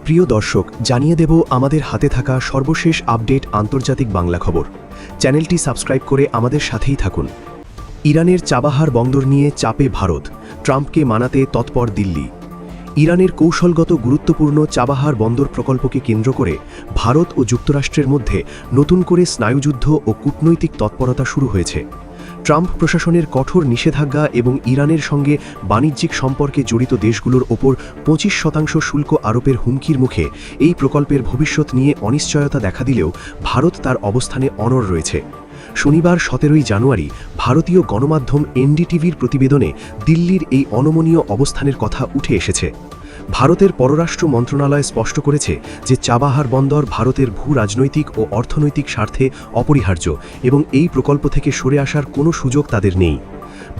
প্রিয় দর্শক, জানিয়ে দেব আমাদের হাতে থাকা সর্বশেষ আপডেট আন্তর্জাতিক বাংলা খবর। চ্যানেলটি সাবস্ক্রাইব করে আমাদের সাথেই থাকুন। ইরানের চাবাহার বন্দর নিয়ে চাপে ভারত, ট্রাম্পকে মানাতে তৎপর দিল্লি। ইরানের কৌশলগত গুরুত্বপূর্ণ চাবাহার বন্দর প্রকল্পকে কেন্দ্র করে ভারত ও যুক্তরাষ্ট্রের মধ্যে নতুন করে স্নায়ুযুদ্ধ ও কূটনৈতিক তৎপরতা শুরু হয়েছে। ট্রাম্প প্রশাসনের কঠোর নিষেধাজ্ঞা এবং ইরানের সঙ্গে বাণিজ্যিক সম্পর্কে জড়িত দেশগুলোর ওপর 25% শুল্ক আরোপের হুমকির মুখে এই প্রকল্পের ভবিষ্যৎ নিয়ে অনিশ্চয়তা দেখা দিলেও ভারত তার অবস্থানে অনড় রয়েছে। শনিবার 17 জানুয়ারি ভারতীয় গণমাধ্যম এনডিটিভির প্রতিবেদনে দিল্লির এই অনমনীয় অবস্থানের কথা উঠে এসেছে। ভারতের পররাষ্ট্র মন্ত্রণালয় স্পষ্ট করেছে যে চাবাহার বন্দর ভারতের ভূ রাজনৈতিক ও অর্থনৈতিক স্বার্থে অপরিহার্য এবং এই প্রকল্প থেকে সরে আসার কোনো সুযোগ তাদের নেই।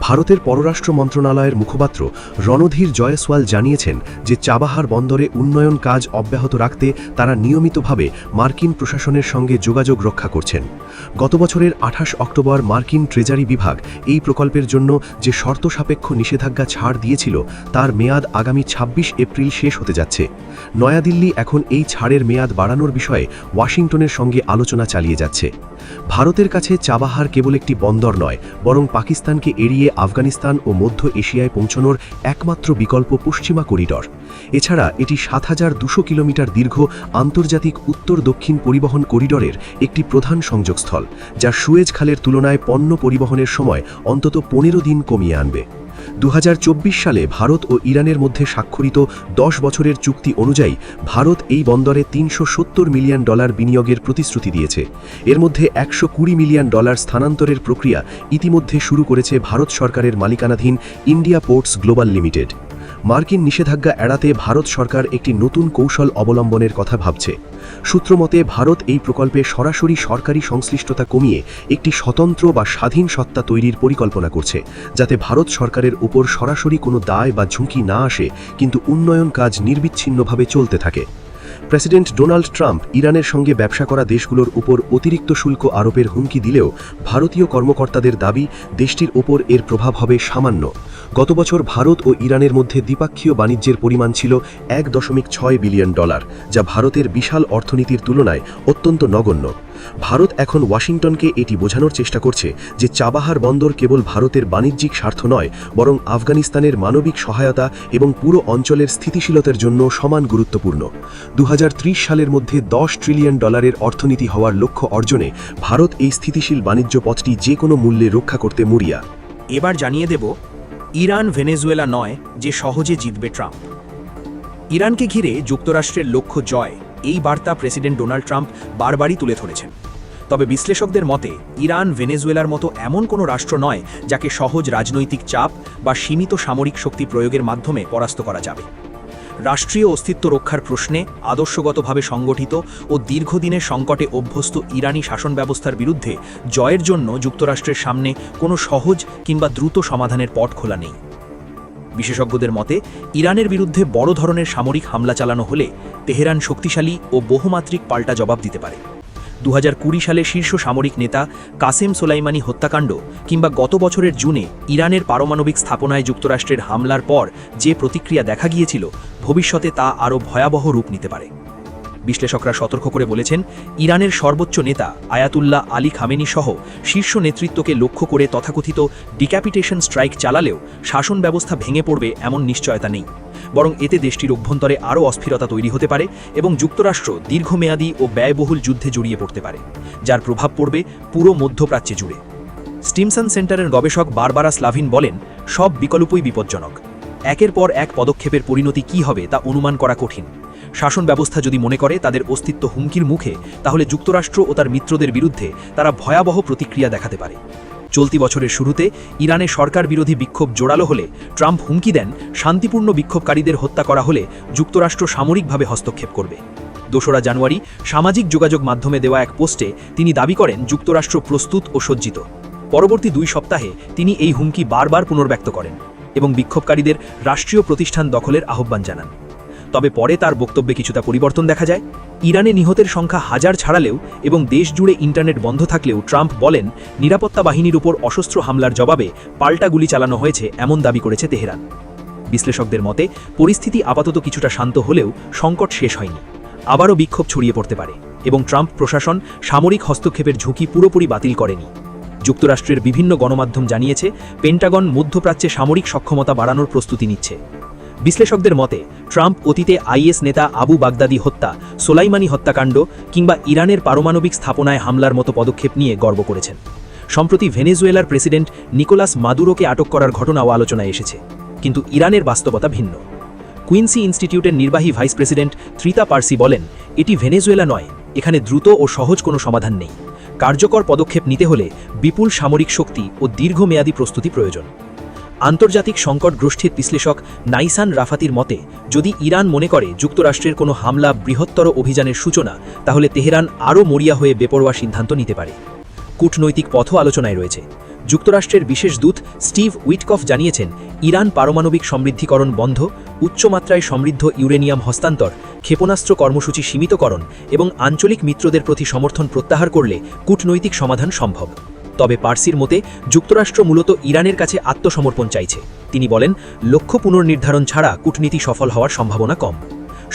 ভারতের পররাষ্ট্র মন্ত্রণালয়ের মুখপাত্র রণধীর জয়সওয়াল জানিয়েছেন যে চাবাহার বন্দরে উন্নয়ন কাজ অব্যাহত রাখতে তারা নিয়মিতভাবে মার্কিন প্রশাসনের সঙ্গে যোগাযোগ রক্ষা করছেন। গত বছরের 28 অক্টোবর মার্কিন ট্রেজারি বিভাগ এই প্রকল্পের জন্য যে শর্ত সাপেক্ষ নিষেধাজ্ঞা ছাড় দিয়েছিল তার মেয়াদ আগামী 26 এপ্রিল শেষ হতে যাচ্ছে। নয়াদিল্লি এখন এই ছাড়ের মেয়াদ বাড়ানোর বিষয়ে ওয়াশিংটনের সঙ্গে আলোচনা চালিয়ে যাচ্ছে। ভারতের কাছে চাবাহার কেবল একটি বন্দর নয়, বরং পাকিস্তানকে এড়িয়ে আফগানিস্তান ও মধ্য এশিয়ায় পৌঁছানোর একমাত্র বিকল্প পশ্চিমা করিডর। এছাড়া এটি 7200 কিলোমিটার দীর্ঘ আন্তর্জাতিক উত্তর দক্ষিণ পরিবহন করিডরের একটি প্রধান সংযোগস্থল, যা সুয়েজ খালের তুলনায় পণ্য পরিবহনের সময় অন্তত 15 দিন কমিয়ে আনবে। 2024 সালে ভারত ও ইরানের মধ্যে স্বাক্ষরিত 10 বছরের চুক্তি অনুযায়ী ভারত এই বন্দরে $370 মিলিয়ন বিনিয়োগের প্রতিশ্রুতি দিয়েছে। এর মধ্যে $120 মিলিয়ন স্থানান্তরের প্রক্রিয়া ইতিমধ্যে শুরু করেছে ভারত সরকারের মালিকানাধীন ইন্ডিয়া পোর্টস গ্লোবাল লিমিটেড। মার্কিন নিষেধাজ্ঞা এড়াতে ভারত সরকার একটি নতুন কৌশল অবলম্বনের কথা ভাবছে। সূত্রমতে ভারত এই প্রকল্পে সরাসরি সরকারি সংশ্লিষ্টতা কমিয়ে একটি স্বতন্ত্র বা স্বাধীন সত্তা তৈরির পরিকল্পনা করছে, যাতে ভারত সরকারের উপর সরাসরি কোনো দায় বা ঝুঁকি না আসে, কিন্তু উন্নয়ন কাজ নির্বিচ্ছিন্নভাবে চলতে থাকে। প্রেসিডেন্ট ডোনাল্ড ট্রাম্প ইরানের সঙ্গে ব্যবসা করা দেশগুলোর উপর অতিরিক্ত শুল্ক আরোপের হুমকি দিলেও ভারতীয় কর্মকর্তাদের দাবি দেশটির ওপর এর প্রভাব হবে সামান্য। গত বছর ভারত ও ইরানের মধ্যে দ্বিপাক্ষীয় বাণিজ্যের পরিমাণ ছিল $1.6 বিলিয়ন, যা ভারতের বিশাল অর্থনীতির তুলনায় অত্যন্ত নগণ্য। ভারত এখন ওয়াশিংটনকে এটি বোঝানোর চেষ্টা করছে যে চাবাহার বন্দর কেবল ভারতের বাণিজ্যিক স্বার্থ নয়, বরং আফগানিস্তানের মানবিক সহায়তা এবং পুরো অঞ্চলের স্থিতিশীলতার জন্য সমান গুরুত্বপূর্ণ। 2030 সালের মধ্যে $10 ট্রিলিয়ন অর্থনীতি হওয়ার লক্ষ্য অর্জনে ভারত এই স্থিতিশীল বাণিজ্য পথটি যে কোনো মূল্যে রক্ষা করতে মরিয়া। এবার জানিয়ে দেব, ইরান ভেনেজুয়েলা নয় যে সহজে জিতবে ট্রাম্প। ইরানকে ঘিরে যুক্তরাষ্ট্রের লক্ষ্য জয়, এই বার্তা প্রেসিডেন্ট ডোনাল্ড ট্রাম্প বারবারই তুলে ধরেছেন। তবে বিশ্লেষকদের মতে ইরান ভেনেজুয়েলার মতো এমন কোনো রাষ্ট্র নয় যাকে সহজ রাজনৈতিক চাপ বা সীমিত সামরিক শক্তি প্রয়োগের মাধ্যমে পরাস্ত করা যাবে। রাষ্ট্রীয় অস্তিত্ব রক্ষার প্রশ্নে আদর্শগতভাবে সংগঠিত ও দীর্ঘদিনের সংকটে অভ্যস্ত ইরানি শাসন ব্যবস্থার বিরুদ্ধে জয়ের জন্য যুক্তরাষ্ট্রের সামনে কোনো সহজ কিংবা দ্রুত সমাধানের পথ খোলা নেই। বিশেষজ্ঞদের মতে ইরানের বিরুদ্ধে বড় ধরনের সামরিক হামলা চালানো হলে তেহরান শক্তিশালী ও বহুমাত্রিক পাল্টা জবাব দিতে পারে। 2020 সালে শীর্ষ সামরিক নেতা কাসেম সোলাইমানি হত্যাকাণ্ড কিংবা গত বছরের জুনে ইরানের পারমাণবিক স্থাপনায় যুক্তরাষ্ট্রের হামলার পর যে প্রতিক্রিয়া দেখা গিয়েছিল, ভবিষ্যতে তা আরও ভয়াবহ রূপ নিতে পারে। বিশ্লেষকরা সতর্ক করে বলেছেন, ইরানের সর্বোচ্চ নেতা আয়াতুল্লাহ আলী খামেনি সহ শীর্ষ নেতৃত্বকে লক্ষ্য করে তথাকথিত ডিক্যাপিটেশন স্ট্রাইক চালালেও শাসন ব্যবস্থা ভেঙে পড়বে এমন নিশ্চয়তা নেই, বরং এতে দেশটির অভ্যন্তরে আরও অস্থিরতা তৈরি হতে পারে এবং যুক্তরাষ্ট্র দীর্ঘমেয়াদী ও ব্যয়বহুল যুদ্ধে জড়িয়ে পড়তে পারে, যার প্রভাব পড়বে পুরো মধ্যপ্রাচ্যে জুড়ে। স্টিমসন সেন্টারের গবেষক বারবারা স্লাভিন বলেন, সব বিকল্পই বিপজ্জনক। একের পর এক পদক্ষেপের পরিণতি কী হবে তা অনুমান করা কঠিন। শাসন ব্যবস্থা যদি মনে করে তাদের অস্তিত্ব হুমকির মুখে, তাহলে যুক্তরাষ্ট্র ও তার মিত্রদের বিরুদ্ধে তারা ভয়াবহ প্রতিক্রিয়া দেখাতে পারে। চলতি বছরের শুরুতে ইরানে সরকার বিরোধী বিক্ষোভ জোরালো হলে ট্রাম্প হুমকি দেন, শান্তিপূর্ণ বিক্ষোভকারীদের হত্যা করা হলে যুক্তরাষ্ট্র সামরিকভাবে হস্তক্ষেপ করবে। 2 জানুয়ারি সামাজিক যোগাযোগ মাধ্যমে দেওয়া এক পোস্টে তিনি দাবি করেন যুক্তরাষ্ট্র প্রস্তুত ও সজ্জিত। পরবর্তী 2 সপ্তাহে তিনি এই হুমকি বারবার পুনর্ব্যক্ত করেন এবং বিক্ষোভকারীদের রাষ্ট্রীয় প্রতিষ্ঠান দখলের আহ্বান জানান। তবে পরে তার বক্তব্যে কিছুটা পরিবর্তন দেখা যায়। ইরানে নিহতের সংখ্যা হাজার ছাড়ালেও এবং দেশ জুড়ে ইন্টারনেট বন্ধ থাকলেও ট্রাম্প বলেন, নিরাপত্তা বাহিনীর উপর অসশস্ত্র হামলার জবাবে পাল্টা গুলি চালানো হয়েছে এমন দাবি করেছে তেহরান। বিশ্লেষকদের মতে পরিস্থিতি আপাতত কিছুটা শান্ত হলেও সংকট শেষ হয়নি। আবারও বিক্ষোভ ছড়িয়ে পড়তে পারে এবং ট্রাম্প প্রশাসন সামরিক হস্তক্ষেপের ঝুঁকি পুরোপুরি বাতিল করেনি। যুক্তরাষ্ট্রের বিভিন্ন গণমাধ্যম জানিয়েছে পেন্টাগন মধ্যপ্রাচ্যে সামরিক সক্ষমতা বাড়ানোর প্রস্তুতি নিচ্ছে। বিশ্লেষকদের মতে ট্রাম্প অতীতে আইএস নেতা আবু বাগদাদি হত্যা, সোলাইমানি হত্যাকাণ্ড কিংবা ইরানের পারমাণবিক স্থাপনায় হামলার মতো পদক্ষেপ নিয়ে গর্ব করেছেন। সম্প্রতি ভেনেজুয়েলার প্রেসিডেন্ট নিকোলাস মাদুরোকে আটক করার ঘটনাও আলোচনায় এসেছে, কিন্তু ইরানের বাস্তবতা ভিন্ন। কুইন্সি ইনস্টিটিউটের নির্বাহী ভাইস প্রেসিডেন্ট ত্রিতা পার্সি বলেন, এটি ভেনেজুয়েলা নয়, এখানে দ্রুত ও সহজ কোনো সমাধান নেই। কার্যকর পদক্ষেপ নিতে হলে বিপুল সামরিক শক্তি ও দীর্ঘমেয়াদী প্রস্তুতি প্রয়োজন। আন্তর্জাতিক সংকট গোষ্ঠীর বিশ্লেষক নাইসান রাফাতির মতে, যদি ইরান মনে করে যুক্তরাষ্ট্রের কোনো হামলা বৃহত্তর অভিযানের সূচনা, তাহলে তেহরান আরও মরিয়া হয়ে বেপরোয়া সিদ্ধান্ত নিতে পারে। কূটনৈতিক পথও আলোচনায় রয়েছে। যুক্তরাষ্ট্রের বিশেষ দূত স্টিভ উইটকফ জানিয়েছেন, ইরান পারমাণবিক সমৃদ্ধিকরণ বন্ধ, উচ্চমাত্রায় সমৃদ্ধ ইউরেনিয়াম হস্তান্তর, ক্ষেপণাস্ত্র কর্মসূচি সীমিতকরণ এবং আঞ্চলিক মিত্রদের প্রতি সমর্থন প্রত্যাহার করলে কূটনৈতিক সমাধান সম্ভব। তবে পার্সির মতে যুক্তরাষ্ট্র মূলত ইরানের কাছে আত্মসমর্পণ চাইছে। তিনি বলেন, লক্ষ্য পুনর্নির্ধারণ ছাড়া কূটনীতি সফল হওয়ার সম্ভাবনা কম।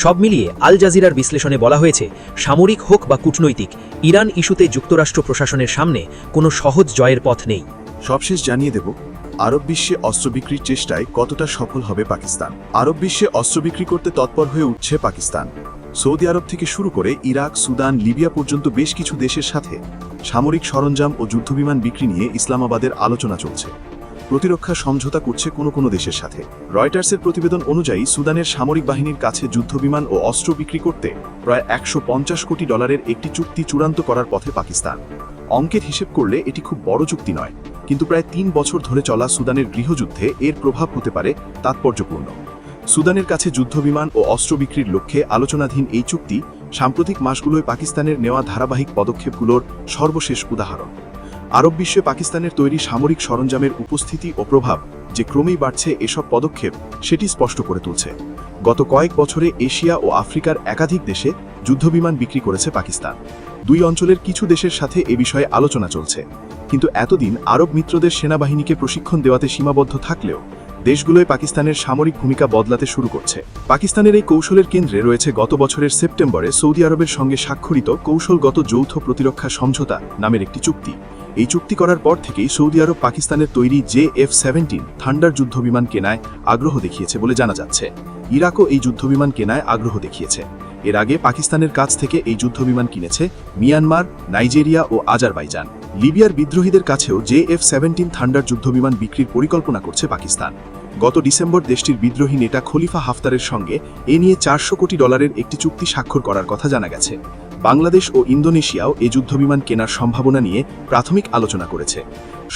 সব মিলিয়ে আল জাজিরার বিশ্লেষণে বলা হয়েছে, সামরিক হোক বা কূটনৈতিক, ইরান ইস্যুতে যুক্তরাষ্ট্র প্রশাসনের সামনে কোনো সহজ জয়ের পথ নেই। সবশেষ জানিয়ে দেব, আরব বিশ্বে অস্ত্র বিক্রির চেষ্টায় কতটা সফল হবে পাকিস্তান। আরব বিশ্বে অস্ত্র বিক্রি করতে তৎপর হয়ে উঠছে পাকিস্তান। সৌদি আরব থেকে শুরু করে ইরাক, সুদান, লিবিয়া পর্যন্ত বেশ কিছু দেশের সাথে সামরিক সরঞ্জাম ও যুদ্ধবিমান বিক্রি নিয়ে ইসলামাবাদের আলোচনা চলছে। প্রতিরক্ষা সমঝোতা করছে কোনো দেশের সাথে। রয়টার্সের প্রতিবেদন অনুযায়ী সুদানের সামরিক বাহিনীর কাছে যুদ্ধবিমান ও অস্ত্র বিক্রি করতে প্রায় $150 কোটি একটি চুক্তি চূড়ান্ত করার পথে পাকিস্তান। অঙ্কের হিসেব করলে এটি খুব বড় চুক্তি নয়, কিন্তু প্রায় 3 বছর ধরে চলা সুদানের গৃহযুদ্ধে এর প্রভাব হতে পারে তাৎপর্যপূর্ণ। সুদানের কাছে যুদ্ধবিমান ও অস্ত্র বিক্রির লক্ষ্যে আলোচনাধীন এই চুক্তি সাম্প্রতিক মাসগুলোয় পাকিস্তানের নেওয়া ধারাবাহিক পদক্ষেপগুলোর সর্বশেষ উদাহরণ। আরব বিশ্বে পাকিস্তানের তৈরি সামরিক সরঞ্জামের উপস্থিতি ও প্রভাব যে ক্রমেই বাড়ছে, এসব পদক্ষেপ সেটি স্পষ্ট করে তুলছে। গত কয়েক বছরে এশিয়া ও আফ্রিকার একাধিক দেশে যুদ্ধবিমান বিক্রি করেছে পাকিস্তান। দুই অঞ্চলের কিছু দেশের সাথে এ বিষয়ে আলোচনা চলছে, কিন্তু এতদিন আরব মিত্রদের সেনাবাহিনীকে প্রশিক্ষণ দেওয়াতে সীমাবদ্ধ থাকলেও দেশগুলোয় পাকিস্তানের সামরিক ভূমিকা বদলাতে শুরু করছে। পাকিস্তানের এই কৌশলের কেন্দ্রে রয়েছে গত বছরের সেপ্টেম্বরে সৌদি আরবের সঙ্গে স্বাক্ষরিত কৌশলগত যৌথ প্রতিরক্ষা সমঝোতা নামের একটি চুক্তি। এই চুক্তি করার পর থেকেই সৌদি আরব পাকিস্তানের তৈরি JF-17 থান্ডার যুদ্ধবিমান কেনায় আগ্রহ দেখিয়েছে বলে জানা যাচ্ছে। ইরাকও এই যুদ্ধবিমান কেনায় আগ্রহ দেখিয়েছে। এর আগে পাকিস্তানের কাছ থেকে এই যুদ্ধবিমান কিনেছে মিয়ানমার, নাইজেরিয়া ও আজারবাইজান। লিবিয়ার বিদ্রোহীদের কাছেও JF-17 থান্ডার যুদ্ধবিমান বিক্রির পরিকল্পনা করছে পাকিস্তান। গত ডিসেম্বর দেশটির বিদ্রোহী নেতা খলিফা হাফতারের সঙ্গে এ নিয়ে $400 কোটি একটি চুক্তি স্বাক্ষর করার কথা জানা গেছে। বাংলাদেশ ও ইন্দোনেশিয়াও এই যুদ্ধবিমান কেনার সম্ভাবনা নিয়ে প্রাথমিক আলোচনা করেছে।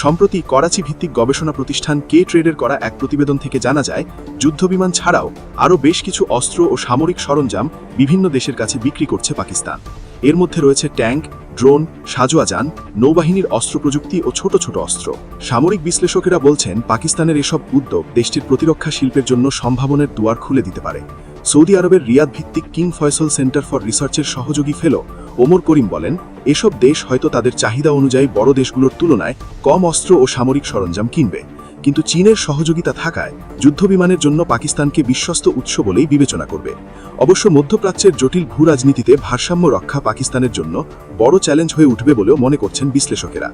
সম্প্রতি করাচি ভিত্তিক গবেষণা প্রতিষ্ঠান K-Trade-এর করা এক প্রতিবেদন থেকে জানা যায়, যুদ্ধবিমান ছাড়াও আরও বেশ কিছু অস্ত্র ও সামরিক সরঞ্জাম বিভিন্ন দেশের কাছে বিক্রি করছে পাকিস্তান। এর মধ্যে রয়েছে ট্যাঙ্ক, ড্রোন, সাজোয়া যান, নৌবাহিনীর অস্ত্র প্রযুক্তি ও ছোট ছোট অস্ত্র। সামরিক বিশ্লেষকেরা বলছেন, পাকিস্তানের এসব উদ্যোগ দেশটির প্রতিরক্ষা শিল্পের জন্য সম্ভাবনার দুয়ার খুলে দিতে পারে। সৌদি আরবের রিয়াদ ভিত্তিক কিং ফয়সল সেন্টার ফর রিসার্চের সহযোগী ফেলো ওমর করিম বলেন, এসব দেশ হয়তো তাদের চাহিদা অনুযায়ী বড় দেশগুলোর তুলনায় কম অস্ত্র ও সামরিক সরঞ্জাম কিনবে, কিন্তু চীনের সহযোগিতা থাকায় যুদ্ধবিমানের জন্য পাকিস্তানকে বিশ্বস্ত উৎস বলেই বিবেচনা করবে। অবশ্য মধ্যপ্রাচ্যের জটিল ভূরাজনীতিতে ভারসাম্য রক্ষা পাকিস্তানের জন্য বড় চ্যালেঞ্জ হয়ে উঠবে বলেও মনে করছেন বিশ্লেষকেরা।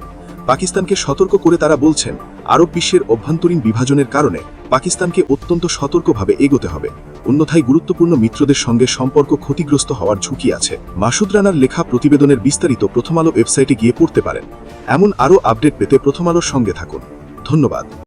পাকিস্তানকে সতর্ক করে তারা বলছেন, আরব বিশ্বের অভ্যন্তরীণ বিভাজনের কারণে পাকিস্তানকে অত্যন্ত সতর্কভাবে এগোতে হবে, অন্যথায় গুরুত্বপূর্ণ মিত্রদের সঙ্গে সম্পর্ক ক্ষতিগ্রস্ত হওয়ার ঝুঁকি আছে। মাসুদ রানার লেখা প্রতিবেদনের বিস্তারিত প্রথম আলো ওয়েবসাইটে গিয়ে পড়তে পারেন। এমন আরও আপডেট পেতে প্রথম আলোর সঙ্গে থাকুন। ধন্যবাদ।